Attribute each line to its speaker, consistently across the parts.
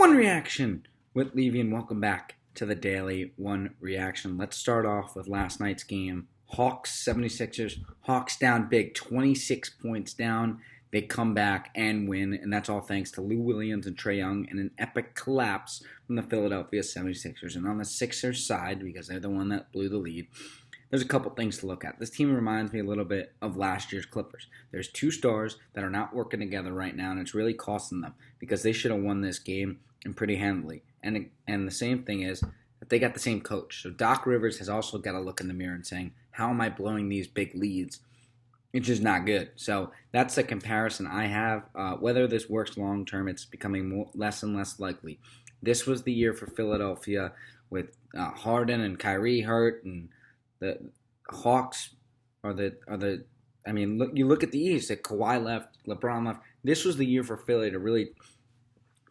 Speaker 1: One reaction with Levy, and welcome back to the Daily One Reaction. Let's start off with last night's game. Hawks 76ers. Hawks down big, 26 points down. They come back and win, and that's all thanks to Lou Williams and Trae Young and an epic collapse from the Philadelphia 76ers. And on the Sixers side, because they're the one that blew the lead, there's a couple things to look at. This team reminds me a little bit of last year's Clippers. There's two stars that are not working together right now, and it's really costing them because they should have won this game and pretty handily. And the same thing is that they got the same coach. So Doc Rivers has also got to look in the mirror and saying, how am I blowing these big leads? It's just not good. So that's a comparison I have. Whether this works long term, it's becoming less and less likely. This was the year for Philadelphia with Harden and Kyrie hurt, and the Hawks are the. I mean, you look at the East. That Kawhi left, LeBron left. This was the year for Philly to really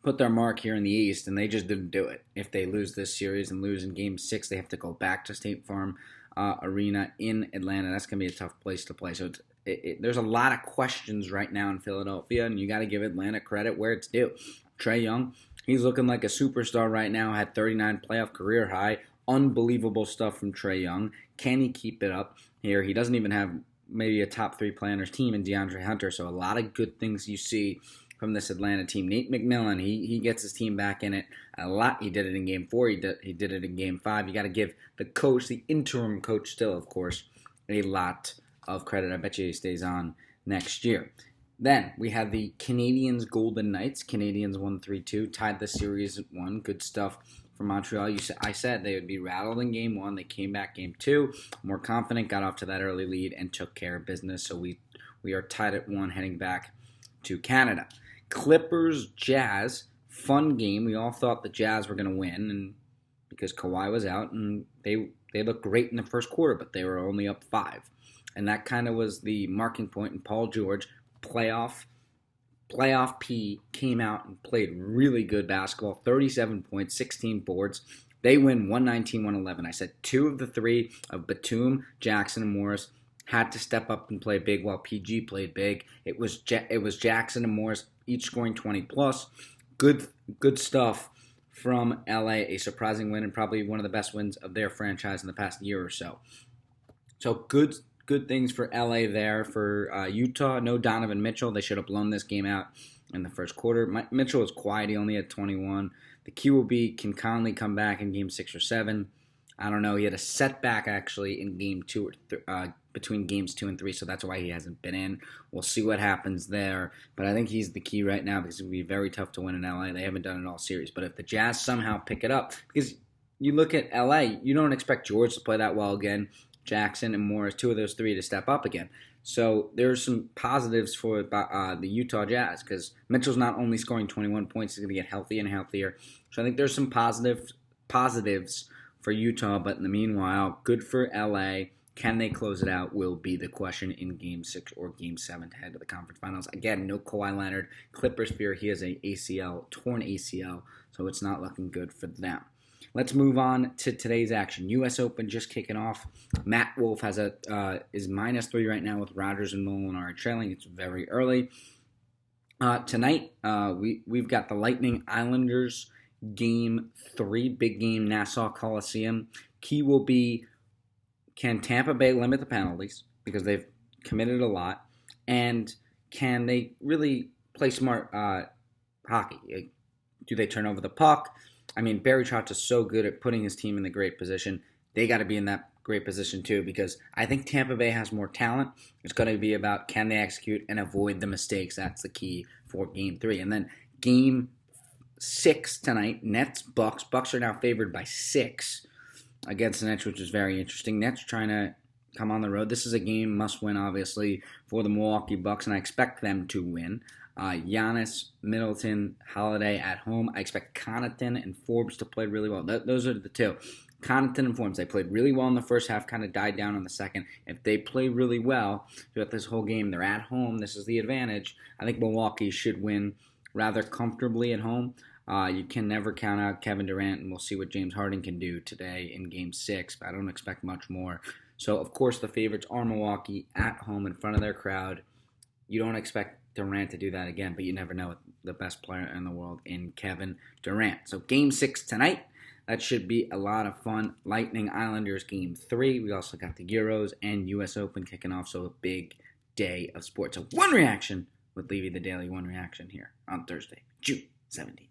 Speaker 1: put their mark here in the East, and they just didn't do it. If they lose this series and lose in Game 6, they have to go back to State Farm Arena in Atlanta. That's going to be a tough place to play. So there's a lot of questions right now in Philadelphia, and you got to give Atlanta credit where it's due. Trae Young, he's looking like a superstar right now, had 39 playoff career high. Unbelievable stuff from Trae Young. Can he keep it up here? He doesn't even have maybe a top 3 player on his team in DeAndre Hunter, so a lot of good things you see from this Atlanta team. Nate McMillan, he gets his team back in it a lot. He did it in Game 4. He did it in Game 5. You got to give the coach, the interim coach still, of course, a lot of credit. I bet you he stays on next year. Then we had the Canadiens Golden Knights. Canadiens won 3-2, tied the series at 1. Good stuff from Montreal. I said they would be rattled in Game 1. They came back Game 2, more confident, got off to that early lead, and took care of business. So we are tied at 1 heading back to Canada. Clippers Jazz, fun game. We all thought the Jazz were going to win, and because Kawhi was out, and they looked great in the first quarter, but they were only up 5. And that kind of was the marking point. And Paul George, playoff P, came out and played really good basketball. 37 points, 16 boards. They win 119-111. I said 2 of the 3 of Batum, Jackson, and Morris had to step up and play big while PG played big. It was Jackson and Morris each scoring 20 plus. Good stuff from LA. A surprising win and probably one of the best wins of their franchise in the past year or so. So good things for LA there. For Utah, no Donovan Mitchell. They should have blown this game out in the first quarter. Mitchell was quiet. He only had 21. The key will be, can Conley come back in Game 6 or 7? I don't know. He had a setback actually in Game 2 between Games 2 and 3, so that's why he hasn't been in. We'll see what happens there. But I think he's the key right now because it would be very tough to win in LA. They haven't done it all series. But if the Jazz somehow pick it up, because you look at LA, you don't expect George to play that well again. Jackson and Morris, 2 of those 3 to step up again. So there's some positives for the Utah Jazz because Mitchell's not only scoring 21 points, he's going to get healthier and healthier. So I think there's some positives for Utah, but in the meanwhile, good for LA. Can they close it out will be the question in Game 6 or Game 7 to head to the conference finals. Again, no Kawhi Leonard. Clippers fear he has a torn ACL, so it's not looking good for them. Let's move on to today's action. U.S. Open just kicking off. Matt Wolff has is -3 right now with Rogers and Molinari trailing. It's very early. Tonight, we've got the Lightning Islanders Game 3, big game, Nassau Coliseum. Key will be, can Tampa Bay limit the penalties because they've committed a lot, and can they really play smart hockey? Do they turn over the puck? I mean, Barry Trotz is so good at putting his team in the great position. They got to be in that great position too because I think Tampa Bay has more talent. It's going to be about can they execute and avoid the mistakes. That's the key for Game 3. And then Game 6 tonight, Nets, Bucks. Bucks are now favored by 6 against the Nets, which is very interesting. Nets trying to come on the road. This is a game must win, obviously, for the Milwaukee Bucks, and I expect them to win. Giannis, Middleton, Holiday at home. I expect Connaughton and Forbes to play really well. Those are the 2. Connaughton and Forbes, they played really well in the first half, kind of died down in the second. If they play really well throughout this whole game, they're at home. This is the advantage. I think Milwaukee should win rather comfortably at home. You can never count out Kevin Durant, and we'll see what James Harden can do today in Game 6, but I don't expect much more. So, of course, the favorites are Milwaukee at home in front of their crowd. You don't expect Durant to do that again, but you never know with the best player in the world in Kevin Durant. So Game 6 tonight. That should be a lot of fun. Lightning Islanders Game 3. We also got the Euros and U.S. Open kicking off, so a big day of sports. So one reaction with Levy, the Daily One Reaction here on Thursday, June 17th.